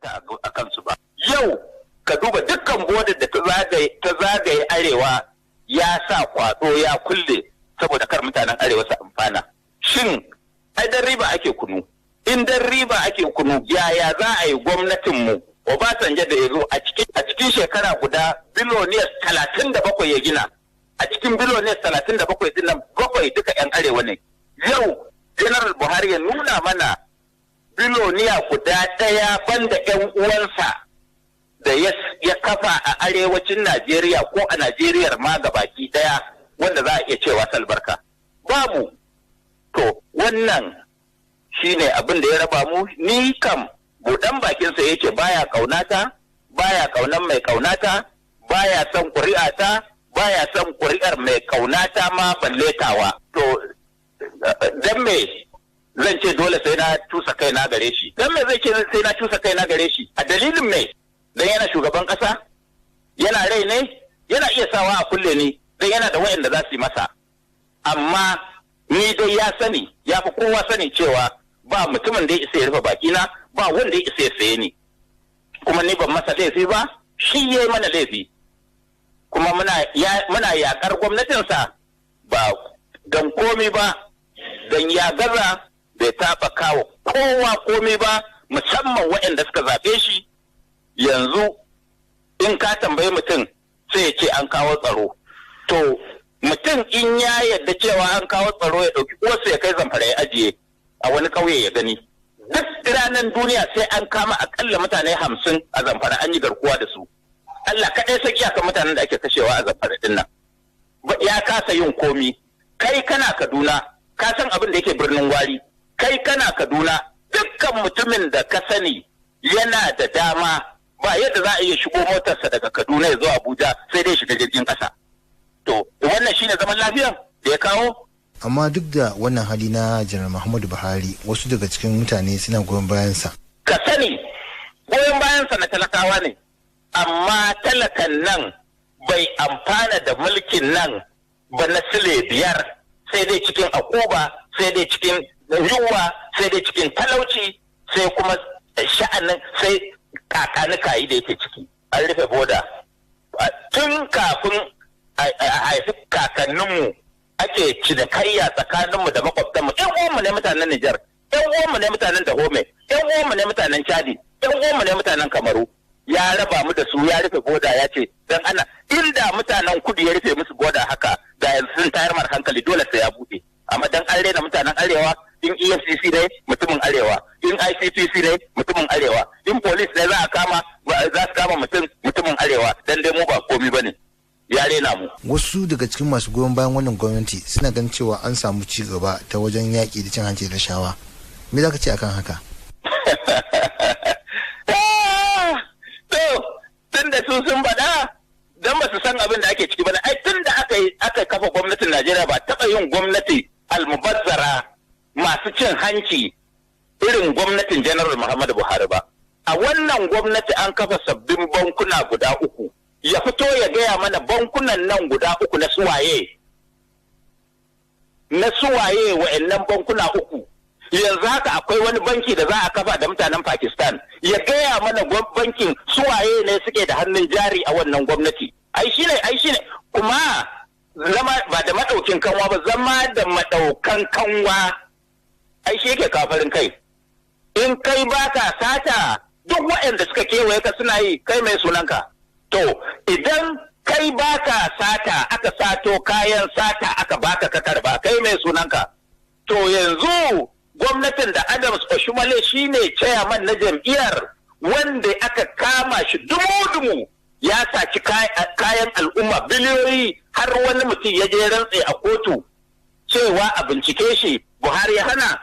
a kansu ba. Yau ka duba dukkan bodin da ta zagaye arewa ya sa kwado ya kulle saboda kar mutanen arewa su amfana. Shin ai dan riba ake kunu? In dan riba ake kunu yaya za a yi gwamnatinmu Obasanjo da ya zo a cikin shekara guda biloniyas 37 ya gina. A cikin biloniyas 37 din nan bakwai duka 'yan arewa ne. Yau General Buhari ya nuna mana biloniya guda ɗaya banda 'yan uwansa da ya kafa a arewacin Najeriya ko a Najeriyar ma gabaki ɗaya wanda za a iya cewa salbarka. Babu. To wannan shine abin da ya raba mu. Ni kam buɗan bakinsa yake baya ƙaunata, baya ƙaunan mai ƙaunata, baya son ƙuri'ata, baya son ƙuri'ar mai ƙaunata ma balletawa. To dan me zan ce dole sai na tusa kai na gare shi? Dan me zai ce sai na tusa kai na gare shi? A dalilin me? Dan yana shugaban ƙasa? Yana rai ne? Yana iya sawa a kulle ni dan yana da wayanda za su yi masa. Amma ni dai ya sani, ya fi kowa sani cewa ba mutumin da ya isa ya rufe bakina, ba wanda ya isa ya saye ni. Kuma ni ban masa laifi ba, shi ya yi mana laifi. Kuma muna yaƙar gwamnatinsa ba don komi ba, don ya gaza bai taɓa kawo kowa komi ba, musamman waɗanda suka zaɓe shi. Yanzu in ka tambayi mutum sai ya ce an kawo tsaro. To mutum in ya yarda cewa an kawo tsaro ya ɗauki uwarsa ya kai Zamfara ya ajiye a wani ƙauye ya gani. Duk ranar duniya sai an kama akalla mutane 50 a Zamfara an yi garkuwa da su. Allah kaɗai sai iyakan mutanen da ake kashewa a Zamfara ɗin nan. Ya kasa yin komi. Kai kana Kaduna, ka san abin da yake birnin Gwari. Kai kana Kaduna, dukkan mutumin da ka sani yana da dama ba yadda za a iya shigo motarsa daga Kaduna ya zo Abuja sai dai shiga jirgin ƙasa. To, wannan shine zaman lafiya da ya kawo? Amma duk da wannan hali na Janar Muhammadu Buhari, wasu daga cikin mutane suna goyon bayansa. Ka sani, goyon bayansa na talakawa ne, amma talakan nan bai amfana da mulkin nan ba na sile 5, sai dai cikin akuba, sai dai cikin yunwa, sai dai cikin talauci, sai kuma sha'anin sai kakanika yi da yake ciki. An rufe boda. Tun kafin a haifi kakanninmu ake cinikayya tsakaninmu da makwabtanmu. Yan uwanmu ne mutanen Nijar, yan uwanmu ne mutanen Dahome, yan uwanmu ne mutanen Chadi, yan uwanmu ne mutanen Kamaru. Ya raba mu da su, ya rufe boda, ya ce dan ana inda mutanen kudu ya rufe musu boda haka da yanzu sun tayar mar hankali dole sai ya bude. Amma dan an rena mutanen arewa, in EFCC ne mutumin arewa, in ICPC ne mutumin arewa, in police ne za su kama mutumin arewa, dan dai mu ba komi bane. Ya rena mu. Wasu daga cikin masu goyon bayan wannan gwamnati suna ganin cewa an samu ci gaba ta wajen yaƙi da cin hanci da rashawa. Me za ka ce akan haka? Tun da su sun faɗa don ba su san abin da ake ciki ba. Ai tun da aka kafa gwamnatin Najeriya ba taɓa yin gwamnati almubazzara masu cin hanci irin gwamnatin General Muhammadu Buhari ba. A wannan gwamnati an kafa sabbin bankuna guda 3. Ya fito ya gaya mana bankunan nan guda 3 na suwaye. Na suwaye wa'annan bankuna 3. Yanzu haka akwai wani banki da za a kafa da mutanen Pakistan. Ya gaya mana bankin suwaye ne suke da hannun jari a wannan gwamnati. Ai shine. Kuma zama ba da madaukin kanwa ba, zama da madaukan kanwa. Ai shi yake kafarin kai. In kai baka sata, duk waɗanda suka kewaye ka suna yi, kai mai sunanka. To, idan kai baka sata, aka sato kayan sata aka baka ka karba, kai mai sunanka. To yanzu gwamnatin da Adams Oshumale shine chairman na jam'iyyar, wanda aka kama shi dumu-dumu ya saci kayan al'umma biliyoyi, har wani mutum ya je rantse a kotu cewa a bincike shi, Buhari ya hana.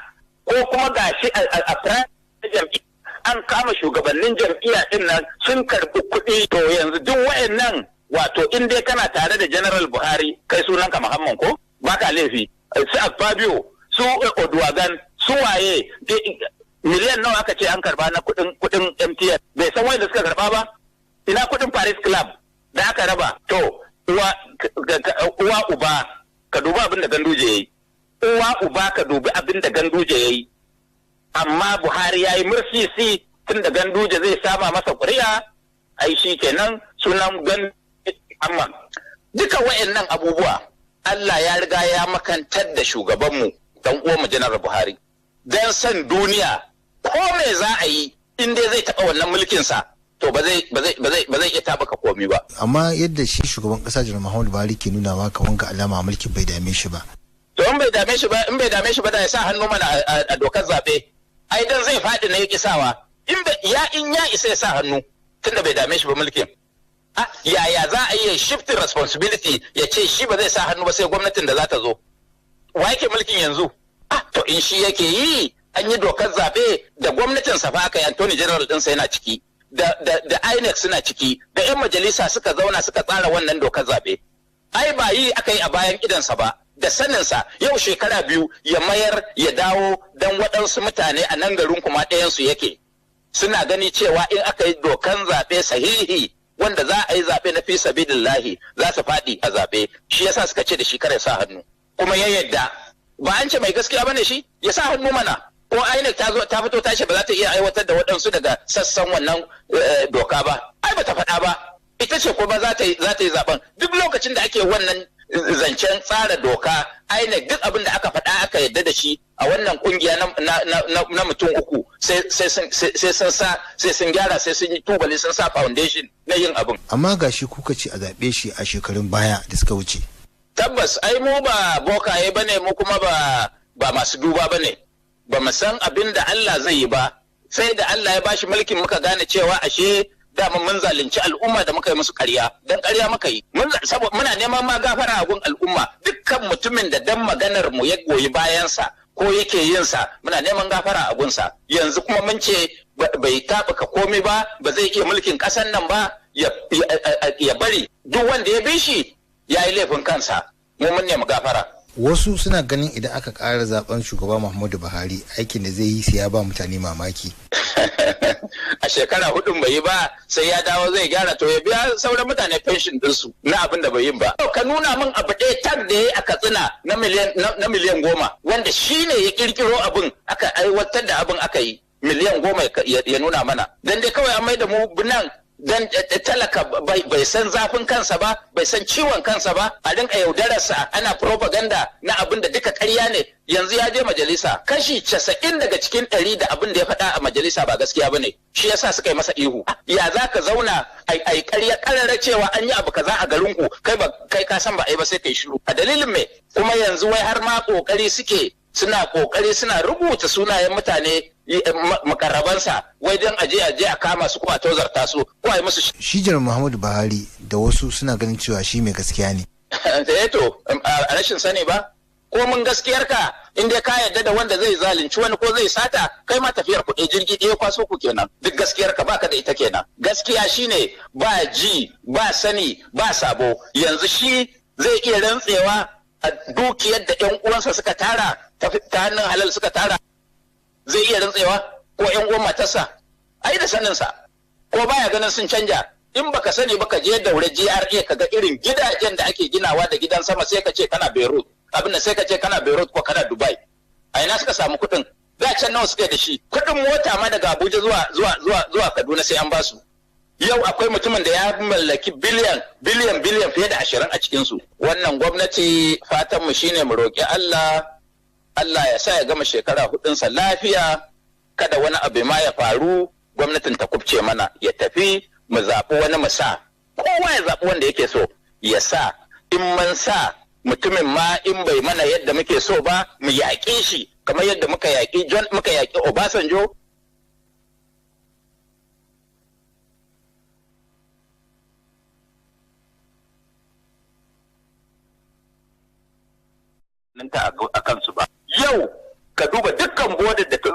Ko kuma gashi a jam'iyyar an kama shugabannin jam'iyya din nan sun karbi kuɗi. To yanzu duk wayannan, wato in dai kana tare da General Buhari, kai sunanka Muhammad ko baka laifi. Su Akpabio, su Oduwagan, su waye miliyan nawa aka ce an karba na kuɗin MTN, bai san wanda suka karba ba. Ina kuɗin Paris Club da aka raba. To uwa uba ka dubi abin da Ganduje yayi. Uwa uba ka dubi abin da Ganduje yayi. Amma Buhari yayi mursisi tun da Ganduje zai sama masa ƙuri'a ai shi kenan sunan amma duka wayannan abubuwa Allah ya riga ya makantar da shugabanmu dan uwanmu Janar Buhari dan san duniya ko me za a yi in dai zai taɓa wannan mulkin sa to ba zai iya taɓaka komai ba. Amma yadda shi shugaban ƙasa Janar Muhammadu Buhari ke nuna wa kaman ga alama mulkin bai dame shi ba. To in bai dame shi ba da ya sa hannu mana a dokar zaɓe ai dan zai faɗi na yaki sawa in ya isa ya sa hannu tunda bai dame shi ba mulkin. Yaya za a yi shifting responsibility ya ce shi ba zai sa hannu ba sai gwamnatin da za ta zo. Wa yake mulkin yanzu? To in shi yake yi an yi dokar zaɓe da gwamnatin sa fa aka yi Attorney General ɗinsa yana ciki da INEC suna ciki da 'yan majalisa suka zauna suka tsara wannan dokar zaɓe. Ai ba yi aka yi a bayan idansa ba da saninsa yau shekara 2 ya mayar ya dawo don waɗansu mutane a nan garin kuma ɗayansu yake. Suna gani cewa in aka yi dokan zaɓe sahihi wanda za a yi zaɓe na fi sabidillahi za su faɗi a zaɓe shi yasa suka ce da shi kare sa hannu kuma ya yadda ba an ce mai gaskiya bane shi ya sa hannu mana ko INEC ta fito ta ce ba za ta iya aiwatar da waɗansu daga sassan wannan doka ba ai ba ta faɗa ba ita ce kuma za ta yi zaɓen duk lokacin da ake wannan zancen tsara doka INEC duk abin da aka faɗa aka yadda da shi a wannan kungiya na mutum uku sai sun gyara sai sun yi tubali sun sa foundation na yin abin. Amma ga shi kuka ce a zaɓe shi a shekarun baya da suka wuce. Tabbas ai mu ba bokaye bane mu kuma ba masu duba bane ba mu san abin da Allah zai yi ba sai da Allah ya bashi mulkin muka gane cewa ashe dama mun zalunci al'umma da muka yi musu ƙarya dan ƙarya muka yi muna neman ma gafara a gun al'umma dukkan mutumin da dan maganar mu ya goyi bayansa ko yake yin sa muna neman gafara a gunsa yanzu kuma mun ce bai taɓuka komai ba zai iya mulkin ƙasar nan ba ya bari duk wanda ya bi shi ya yi laifin kansa mu mun nemi gafara. Wasu suna ganin idan aka ƙara zaben shugaba Muhammadu Buhari aikin da zai yi sai ya ba mutane mamaki. A shekara 4 bai yi ba sai ya dawo zai gyara to ya biya sauran mutane pension dinsu na abin da bai yin ba. Ka nuna min abu ɗaya tag da ya yi a Katsina na miliyan 10 wanda shi ne ya kirkiro abin aka aiwatar da abin aka yi miliyan 10 ya nuna mana. Dan dai kawai an mai da mu binan dan talaka bai san zafin kansa ba bai san ciwon kansa ba a rinka yaudararsa ana propaganda na abin da duka ƙarya ne yanzu ya je majalisa kashi 90 daga cikin 100 da abin da ya faɗa a majalisa ba gaskiya bane shi yasa suka yi masa ihu ya za ka zauna ai ƙarya ƙarara cewa an yi abu kaza a garin ku kai ka san ba ai ba sai kai shiru a dalilin me kuma yanzu wai har ma kokari suna rubuta sunayen mutane makarrabansa wai don aje a kama su kuma tozarta su ko ai musu shi Janar Muhammadu Buhari da wasu suna ganin cewa shi mai gaskiya ne. To a rashin sani ba ko mun gaskiyar ka in dai ka yarda da wanda zai zalunci wani ko zai sata kai ma tafiyar kuɗi jirgi ɗaya kwaso ku kenan duk gaskiyar ka baka da ita kenan gaskiya shine ba ji ba sani ba sabo yanzu shi zai iya rantsewa a dukiyar da ƴan uwansa suka tara ta hannun halal suka tara zai iya rantsewa ko ƴan uwan matarsa ai da saninsa ko baya ganin sun canja in baka sani baka je Daure GRA ka ga irin gidajen da ake ginawa da gidan sama sai ka ce kana Beirut abin da sai ka ce kana Beirut ko kana Dubai a ina suka samu kuɗin da can nawa suka da shi kuɗin mota ma daga Abuja zuwa Kaduna sai an ba su yau akwai mutumin da ya mallaki biliyan fiye da 20 a cikin su wannan gwamnati fatan mu shine mu roki Allah ya sa ya gama shekara 4 lafiya kada wani abu ma ya faru gwamnatin ta kubce mana ya tafi mu zaɓi wani mu sa kowa ya zaɓi wanda yake so ya sa in mun sa mutumin ma in bai mana yadda muke so ba mu yaƙe shi kamar yadda muka yaƙi Obasanjo a kansu ba. Yau ka duba dukkan bodin da ta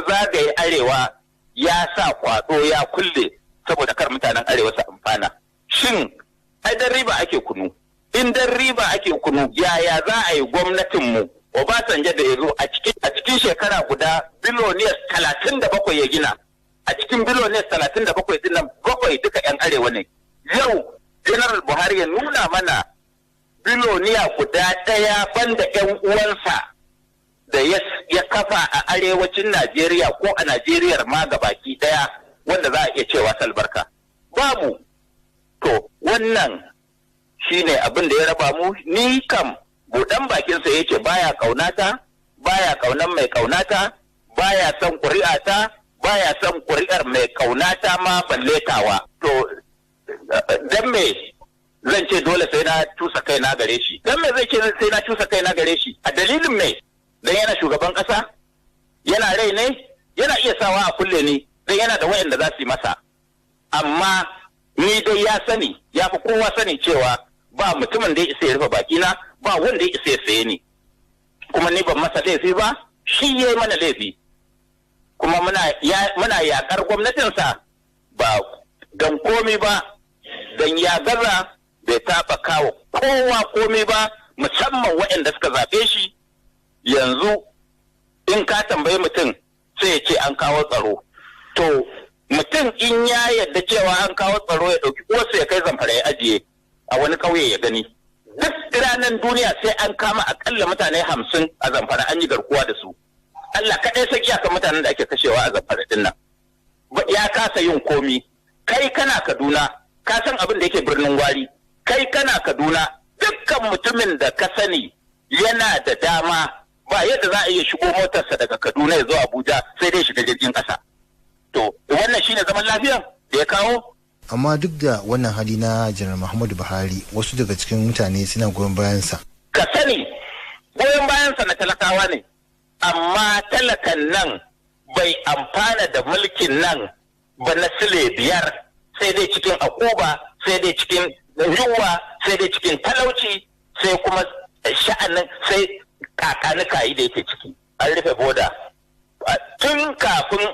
zagaye arewa ya sa kwado ya kulle saboda kar mutanen arewa su amfana. Shin ai dan riba ake kunu. In dan riba ake kunu yaya za a yi gwamnatinmu Obasanjo da ya zo a cikin shekara guda biloniyas 37 ya gina. A cikin biloniyas 37 din nan 7 duka 'yan arewa ne. Yau General Buhari ya nuna mana biloniya guda ɗaya banda 'yan uwansa da ya kafa a arewacin Najeriya ko a Najeriya ma gabaki daya wanda za a iya cewa salbarka babu. To wannan shine abin da ya raba mu. Ni kam buɗan bakinsa yake baya kaunata, baya kaunan mai kaunata, baya son ƙuri'ata, baya son ƙuri'ar mai kaunata ma balletawa. To dan me zan ce dole sai na cusa kai na gare shi? Dan me zai ce sai na cusa kai na gare shi? A dalilin me? Dan yana shugaban ƙasa? Yana rai ne? Yana iya sawa a kulle ni dan yana da wayanda za su yi masa. Amma ni dai ya sani, ya fi kowa sani cewa ba mutumin da ya isa ya rufe bakina, ba wanda ya isa ya saye ni. Kuma ni ban masa laifi ba, shi ya yi mana laifi. Kuma muna yaƙar gwamnatinsa ba don komi ba, don ya gaza bai taɓa kawo kowa komi ba, musamman waɗanda suka zaɓe shi. Yanzu in ka tambayi mutum sai ya ce an kawo tsaro. To mutum in ya yarda cewa an kawo tsaro ya ɗauki uwarsa ya kai Zamfara ya ajiye a wani ƙauye ya gani. Duk ranar duniya sai an kama akalla mutane 50 a Zamfara an yi garkuwa da su. Allah kaɗai sai iyakan mutanen da ake kashewa a Zamfara din nan. Ya kasa yin komi. Kai kana Kaduna, ka san abin da yake birnin Gwari. Kai kana Kaduna, dukkan mutumin da ka sani yana da dama ba yadda za a iya shigo motarsa daga Kaduna ya zo Abuja sai dai shiga jirgin ƙasa. To, wannan shine zaman lafiya da ya kawo? Amma duk da wannan hali na Janar Muhammadu Buhari, wasu daga cikin mutane suna goyon bayansa. Ka sani, goyon bayansa na talakawa ne, amma talakan nan bai amfana da mulkin nan ba na sile 5, sai dai cikin akuba, sai dai cikin yunwa, sai dai cikin talauci, sai kuma sha'anin sai kakanika yi da yake ciki. An rufe boda. Tun kafin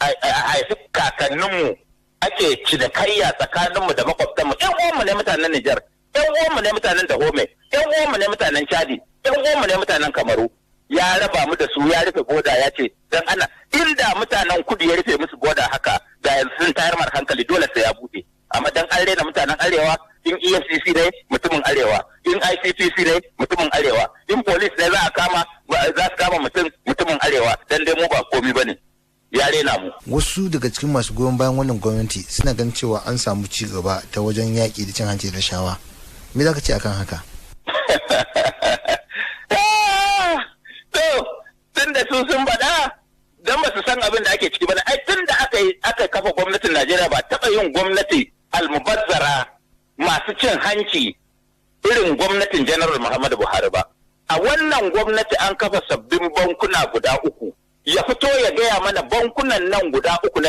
a haifi kakanninmu ake cinikayya tsakaninmu da makwabtanmu. Yan uwanmu ne mutanen Nijar, yan uwanmu ne mutanen Dahome, yan uwanmu ne mutanen Chadi, yan uwanmu ne mutanen Kamaru. Ya raba mu da su, ya rufe boda, ya ce dan ana inda mutanen kudu ya rufe musu boda haka da yanzu sun tayar mar hankali dole sai ya bude. Amma dan an rena mutanen arewa, in EFCC ne mutumin arewa, in ICPC ne mutumin arewa, in police ne za su kama mutumin arewa, dan dai mu ba komi bane. Ya rena mu. Wasu daga cikin masu goyon bayan wannan gwamnati suna ganin cewa an samu ci gaba ta wajen yaƙi da cin hanci da rashawa. Me za ka ce akan haka? Tun da su sun faɗa don ba su san abin da ake ciki ba. Ai tun da aka kafa gwamnatin Najeriya ba taɓa yin gwamnati almubazzara masu cin hanci irin gwamnatin General Muhammadu Buhari ba. A wannan gwamnati an kafa sabbin bankuna guda 3. Ya fito ya gaya mana bankunan nan guda 3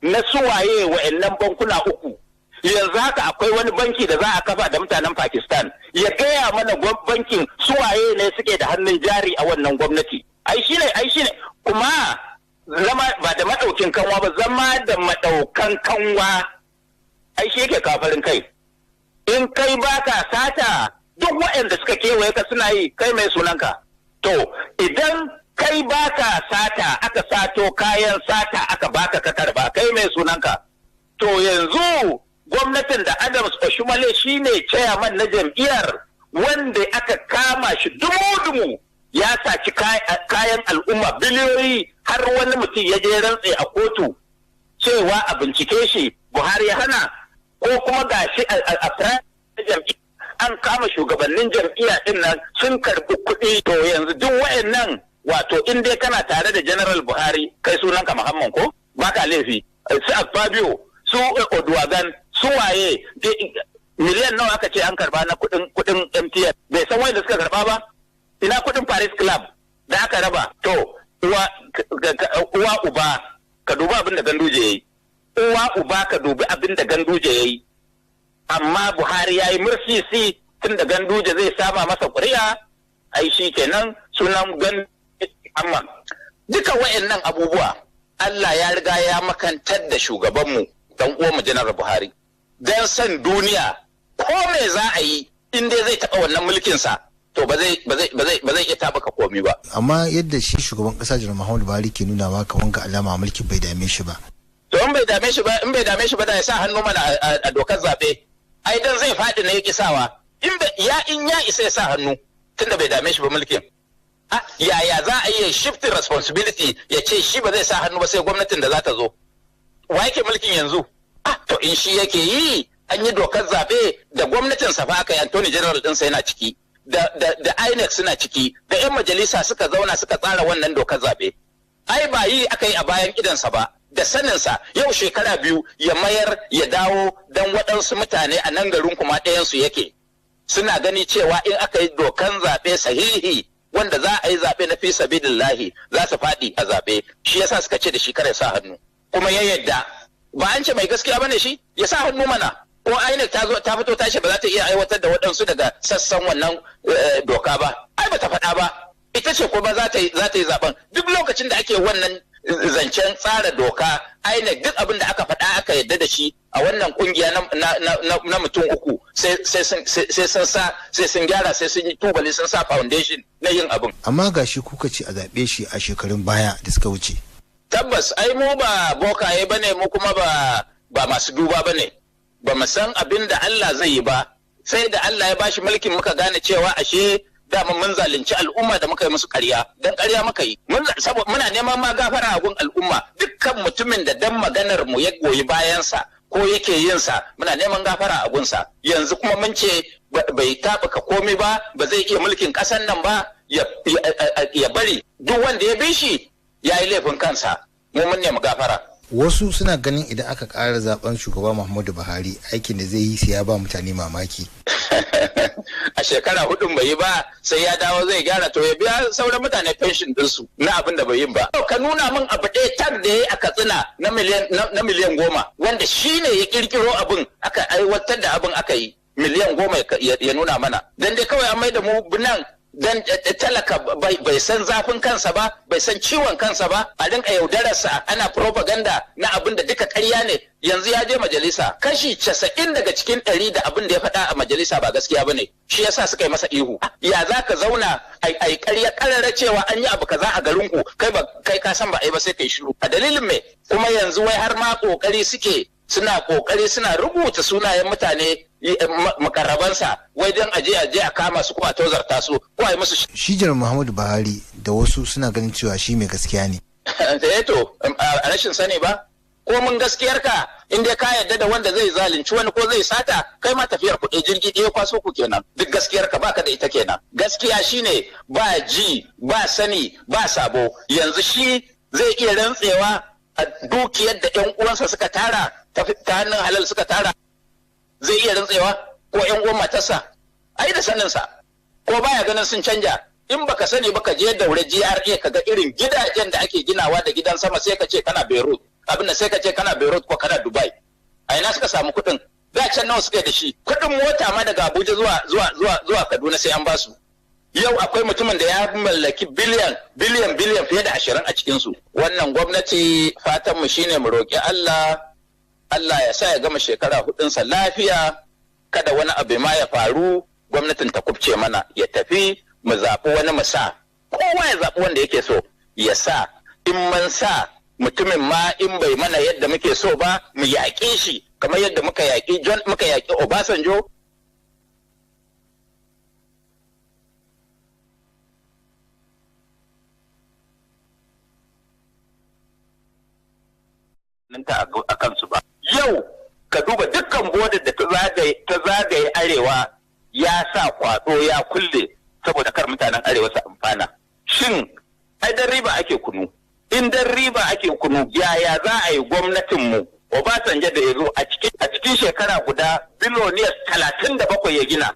na suwaye wa'annan bankuna 3. Yanzu haka akwai wani banki da za a kafa da mutanen Pakistan. Ya gaya mana bankin suwaye ne suke da hannun jari a wannan gwamnati. Ai shine kuma zama ba da madaukin kanwa ba, zama da madaukan kanwa ai shi yake kafarin kai. In kai baka sata duk waɗanda suka kewaye ka suna yi, kai mai sunanka. To idan kai baka sata aka sato kayan sata aka baka ka karba, kai mai sunanka. To yanzu gwamnatin da Adams Oshumale shine chairman na jam'iyyar, wanda aka kama shi dumu-dumu ya saci kayan al'umma biliyoyi, har wani mutum ya je rantse a kotu cewa a bincike shi, Buhari ya hana. Ko kuma gashi a jam'iyyar an kama shugabannin jam'iyya din nan sun karbi kuɗi. To yanzu duk wayannan, wato in dai kana tare da General Buhari, kai sunanka Muhammad ko baka laifi. Su Akpabio, su Oduwagan, su waye miliyan nawa aka ce an karba na kudin MTN, bai san wanda suka karba ba. Ina kudin Paris Club da aka raba. To uwa uba ka dubi abin da Ganduje yayi, uwa uba ka dubi abin da Ganduje yayi. Amma Buhari yayi mursisi tun da Ganduje zai sama masa ƙuri'a, ai shi kenan sunan amma duka wayannan abubuwa Allah ya riga ya makantar da shugabanmu dan uwanmu Janar Buhari. Dan san duniya ko me za a yi in dai zai taɓa wannan mulkinsa, to ba zai iya taɓaka komi ba. Amma yadda shi shugaban ƙasa Janar Muhammadu Buhari ke nuna ma kamar ga alama mulkin bai dame shi ba. To in bai dame shi ba da ya sa hannu mana a dokar zaɓe. Ai dan zai faɗi ne ya kisawa. In ya isa ya sa hannu. tunda bai dame shi ba mulkin. Yaya za a yi shifting responsibility ya ce shi ba zai sa hannu ba sai gwamnatin da za ta zo? Wa yake mulkin yanzu? To in shi yake yi, an yi dokar zaɓe da gwamnatin sa fa aka yi, Attorney General ɗinsa yana ciki, da INEC suna ciki, da 'yan majalisa suka zauna suka tsara wannan dokar zaɓe. Ai ba yi aka yi a bayan idansa ba, da saninsa yau shekara 2 ya mayar ya dawo don waɗansu mutane a nan garin kuma ɗayansu yake. Suna gani cewa in aka yi dokan zaɓe sahihi wanda za a yi zaɓe na fi sabilillahi za su faɗi a zaɓe, shi yasa suka ce da shi kare sa hannu. Kuma ya yadda, ba an ce mai gaskiya bane shi ya sa hannu mana. Ko INEC ta fito ta ce ba za ta iya aiwatar da waɗansu daga sassan wannan doka ba. Ai ba ta faɗa ba. Ita ce kuma za ta yi zaɓen. Duk lokacin da ake wannan zancen tsara doka, INEC duk abin da aka faɗa aka yadda da shi a wannan kungiya na mutum 3 sai sun gyara, sai sun yi tubali, sun sa foundation na yin abin. Amma gashi kuka ce a zaɓe shi a shekarun baya da suka wuce. Tabbas ai mu ba bokaye bane, mu kuma ba masu duba bane. Ba mu san abin da Allah zai yi ba, sai da Allah ya bashi mulkin muka gane cewa ashe dama mun zalunci al'umma da muka yi musu ƙarya, dan ƙarya muka yi. Muna neman ma gafara a gun al'umma, dukkan mutumin da dan maganar mu ya goyi bayansa ko yake yin sa muna neman gafara a gunsa. Yanzu kuma mun ce bai taɓuka komai ba zai iya mulkin ƙasan nan ba, ya bari duk wanda ya bi shi ya yi laifin kansa, mu mun nemi gafara. Wasu suna ganin idan aka ƙara zaben shugaba Muhammadu Buhari aikin da zai yi sai ya ba mutane mamaki. A shekara 4 bai yi ba sai ya dawo zai gyara, to ya biya sauran mutane pension ɗinsu na abin da bai yin ba. Ka nuna min abu ɗaya tag da ya yi a Katsina na miliyan 10 wanda shi ne ya ƙirƙiro abin aka aiwatar da abin aka yi miliyan 10 ya nuna mana. Dan dai kawai an mai da mu nan dan talaka bai san zafin kansa ba, bai san ciwon kansa ba, a rinka yaudararsa ana propaganda na abin da duka ƙarya ne. Yanzu ya je majalisa, kashi 90 daga cikin 100 da abin da ya faɗa a majalisa ba gaskiya bane, shi yasa suka yi masa ihu. Ya za ka zauna ai ƙarya ƙarara cewa an yi abu kaza a garin ku, kai ka san ba ai ba sai kai shiru. A dalilin me? Kuma yanzu wai har ma kokari suna rubuta sunayen mutane makarrabansa wai don aje a kama su ko a tozarta su ko a yi musu. Shi Janar Muhammadu Buhari da wasu suna ganin cewa shi mai gaskiya ne. To a rashin sani ba, ko mun gaskiyar ka in dai ka yarda da wanda zai zalunci wani ko zai sata, kai ma tafiyar kuɗi jirgi ɗaya kwaso ku kenan. Duk gaskiyar ka baka da ita kenan. Gaskiya shine ba ji ba sani ba sabo. Yanzu shi zai iya rantsewa a dukiyar da ƴan uwansa suka tara ta hannun halal suka tara, zai iya rantsewa ko ƴan uwan matarsa ai da saninsa, ko baya ganin sun canja. In baka sani baka je Daure GRA ka ga irin gidajen da ake ginawa da gidan sama, sai ka ce kana Beirut, abin da sai ka ce kana Beirut ko kana Dubai. A ina suka samu kuɗin? Da can nawa suka yi da shi? Kuɗin mota ma daga Abuja zuwa Kaduna sai an basu. Yau akwai mutumin da ya mallaki biliyan fiye da 20 a cikinsu. Wannan gwamnati fatanmu shine mu roƙi Allah ya sa ya gama shekara 4 lafiya, kada wani abu ma ya faru, gwamnatin ta kubce mana, ya tafi mu zaɓi wani mu sa. Kowa ya zaɓi wanda yake so ya sa. In mun sa mutumin ma in bai mana yadda muke so ba, mu yaƙe shi kamar yadda muka yaƙi Obasanjo. A kansu ba. Yau ka duba dukkan bodar da ta zagaye arewa ya sa kwaɗo ya kulle saboda kar mutanen arewa su amfana. Shin ai dan riba ake kunu? In dan riba ake kunu, yaya za a yi gwamnatinmu Obasanjo da ya zo a cikin shekara guda biloniyas 37 ya gina.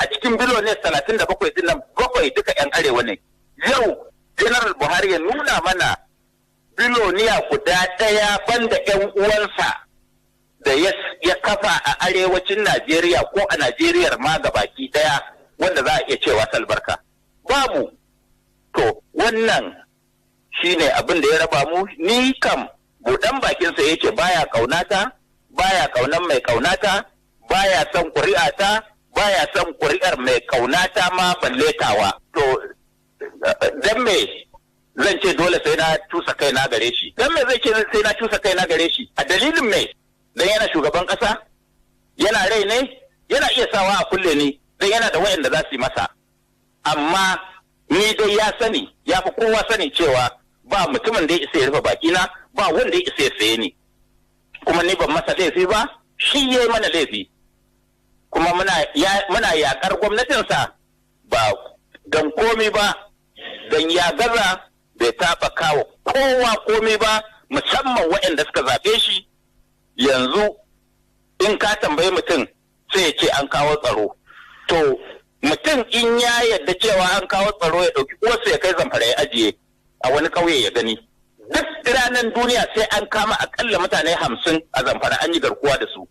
A cikin biloniyas 37 din nan 7 duka 'yan arewa ne. Yau General Buhari ya nuna mana biloniya guda ɗaya banda 'yan uwansa da ya kafa a arewacin Najeriya ko a Najeriyar ma gabaki ɗaya wanda za a iya cewa salbarka. Babu. To wannan shine abin da ya raba mu. Ni kam buɗan bakinsa yake baya ƙaunata, baya ƙaunan mai ƙaunata, baya son ƙuri'ata, baya son ƙuri'ar mai ƙaunata ma balletawa. To dan me zan ce dole sai na cusa kai na gare shi? Dan me zai ce sai na cusa kai na gare shi? A dalilin me? Dan yana shugaban ƙasa? Yana rai ne? Yana iya sawa a kulle ni dan yana da wayanda za su yi masa. amma ni dai ya sani, ya fi kowa sani cewa ba mutumin da ya isa ya rufe bakina, ba wanda ya isa ya saye ni, kuma ni ban masa laifi ba, shi ya yi mana laifi, kuma muna yakar gwamnatinsa ba don komi ba, don ya gaza bai taɓa kawo kowa komi ba, musamman waɗanda suka zaɓe shi. Yanzu in ka tambayi mutum sai ya ce an kawo tsaro, to mutum in ya yarda cewa an kawo tsaro ya ɗauki uwarsa ya kai Zamfara ya ajiye a wani ƙauye ya gani. Duk ranar duniya sai an kama akalla mutane 50 a Zamfara an yi garkuwa da su.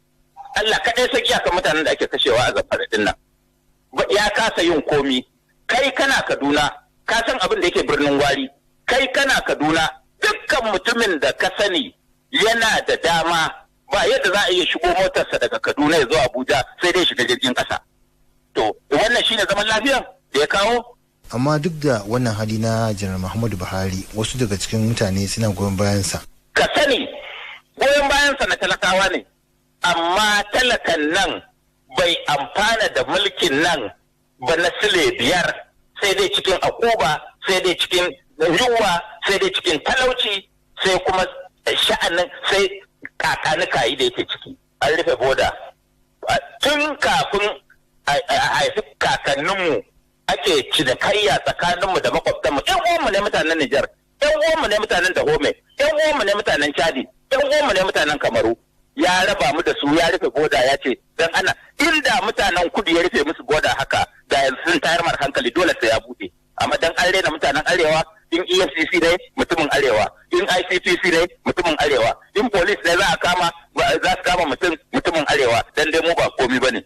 Allah kaɗai saki akan mutanen da ake kashewa a Zamfara din nan. Ya kasa yin komi. Kai kana Kaduna, ka san abin da yake birnin Gwari. Kai kana Kaduna, dukkan mutumin da ka sani yana da dama, ba yadda za a iya shigo motarsa daga Kaduna ya zo Abuja sai dai shiga jirgin ƙasa. To, wannan shine zaman lafiyan da ya kawo? Amma duk da wannan hali na Janar Muhammadu Buhari, wasu daga cikin mutane suna goyon bayansa. Ka sani, goyon bayansa na talakawa ne, amma talakan nan bai amfana da mulkin nan ba na sile 5, sai dai cikin akuba, sai dai cikin yunwa, sai dai cikin talauci, sai kuma sha'anin sai kakanika yi da yake ciki. An rufe boda. Tun kafin a haifi kakanninmu ake cinikayya tsakaninmu da makwabtanmu. ‘Yan uwanmu ne mutanen Nijar, ‘yan uwanmu ne mutanen Dahome, ‘yan uwanmu ne mutanen Chadi, ‘yan uwanmu ne mutanen Kamaru. Ya raba mu da su, ya rufe boda, ya ce dan ana inda mutanen kudu ya rufe musu boda haka da yanzu sun tayar mar hankali, dole sai ya bude. Amma dan an rena mutanen arewa, in EFCC ne mutumin arewa, in ICPC ne mutumin arewa, in police ne za su kama mutumin arewa, dan dai mu ba komi bane.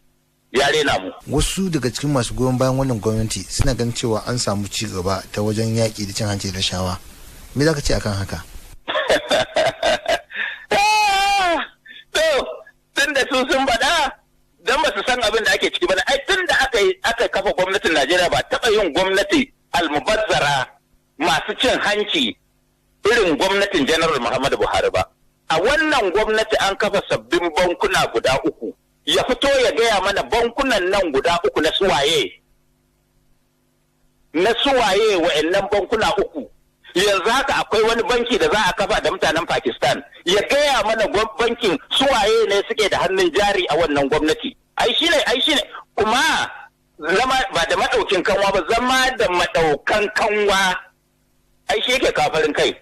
Ya rena mu. Wasu daga cikin masu goyon bayan wannan gwamnati suna ganin cewa an samu ci gaba ta wajen yaƙi da cin hanci da rashawa. Me za ka ce akan haka? Tun da sun faɗa don ba su san abin da ake ciki ba. Ai tun da aka kafa gwamnatin Najeriya ba taɓa yin gwamnati almubazzara masu cin hanci irin gwamnatin General Muhammadu Buhari ba. A wannan gwamnati an kafa sabbin bankuna guda 3. Ya fito ya gaya mana bankunan nan guda 3 na suwaye. Na suwaye wa'annan bankuna 3. Yanzu haka akwai wani banki da za a kafa da mutanen Pakistan. Ya gaya mana bankin suwaye ne suke da hannun jari a wannan gwamnati. Ai shine kuma zama ba da madaukin kanwa ba, zama da madaukan kanwa. Ai shi yake kafarin kai.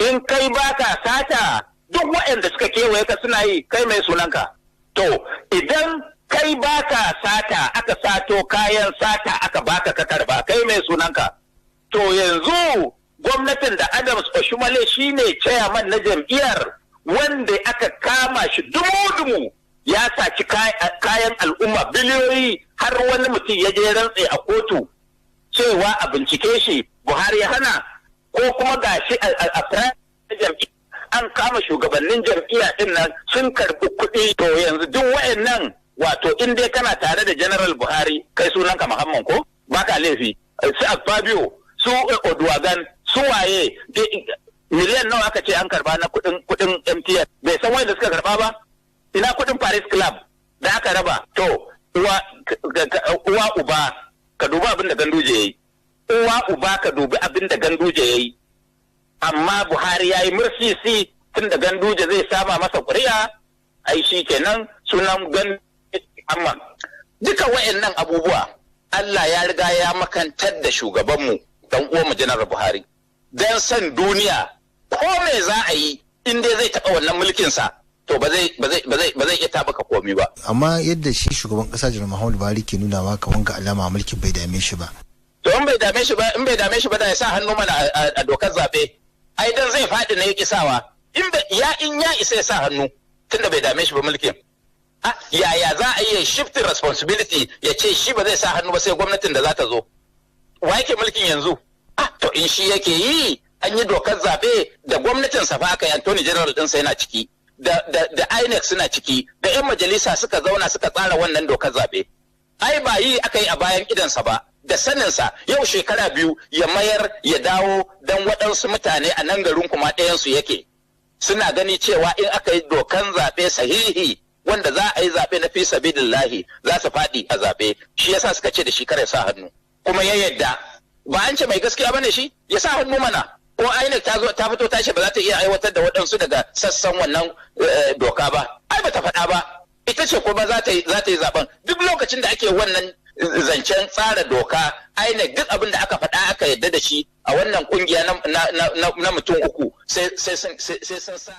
In kai baka sata, duk waɗanda suka kewaye ka suna yi, kai mai sunanka. To idan kai baka sata, aka sato kayan sata aka baka ka karba, kai mai sunanka. To yanzu gwamnatin da Adams Oshimale shine chairman na jam'iyyar, wanda aka kama shi dumu-dumu ya saci kayan al'umma biliyoyi, har wani mutum ya je rantse a kotu cewa a bincike shi, Buhari ya hana, ko kuma gashi a jam'iyyar an kama shugabannin jam'iyya din nan sun karbi kuɗi. To yanzu duk wayannan, wato in dai kana tare da General Buhari, kai sunanka Muhammad ko baka laifi. Su Akpabio, su Oduwagan, su waye, miliyan nawa aka ce an karba na kudin MTN, bai san wanda suka karba ba. Ina kudin Paris Club da aka raba. To uwa uba ka dubi abin da Ganduje yayi, uwa uba ka dubi abin da Ganduje yayi. Amma Buhari ya yi mursisi tun da Ganduje zai sama masa ƙuri'a, ai shi kenan sunan amma duka wa'annan abubuwa Allah ya riga ya makantar da shugabanmu dan uwanmu Janar Buhari. Dan san duniya ko me za a yi in dai zai taɓa wannan mulkinsa, to ba zai iya taɓa komai ba. Amma yadda shi shugaban ƙasa Janar Muhammadu Buhari ke nuna wa kaman ga alama mulkin bai dame shi ba. To in bai dame shi ba da ya sa hannu mana a dokar zaɓe. Ai dan zai faɗi na ya kisawa. In ya isa ya sa hannu tunda bai dame shi ba mulkin. Yaya za a iya shifting responsibility ya ce shi ba zai sa hannu ba sai gwamnatin da za ta zo. Wa yake mulkin yanzu? To in shi yake yi, an yi dokar zaɓe da gwamnatin sa fa aka yi, Attorney General ɗinsa yana ciki, da INEC suna ciki, da 'yan majalisa suka zauna suka tsara wannan dokar zaɓe. Ai ba yi aka yi a bayan idansa ba, da saninsa yau shekara 2 ya mayar ya dawo don waɗansu mutane a nan garin kuma ɗayansu yake. Suna gani cewa in aka yi dokan zaɓe sahihi wanda za a yi zaɓe na fi sabidillahi za su faɗi a zaɓe, shi yasa suka ce da shi kare sa hannu. kuma ya yadda, ba an ce mai gaskiya bane shi ya sa hannu mana, ko INEC ta fito tashi ba za ta iya aiwatar da waɗansu daga sassan wannan doka ba, ai ba ta faɗa ba, ita ce kuma za ta yi zaben. Duk lokacin da ake wannan zancen tsara doka, INEC duk abin da aka faɗa aka yadda da shi a wannan kungiya na mutum uku sai sun sa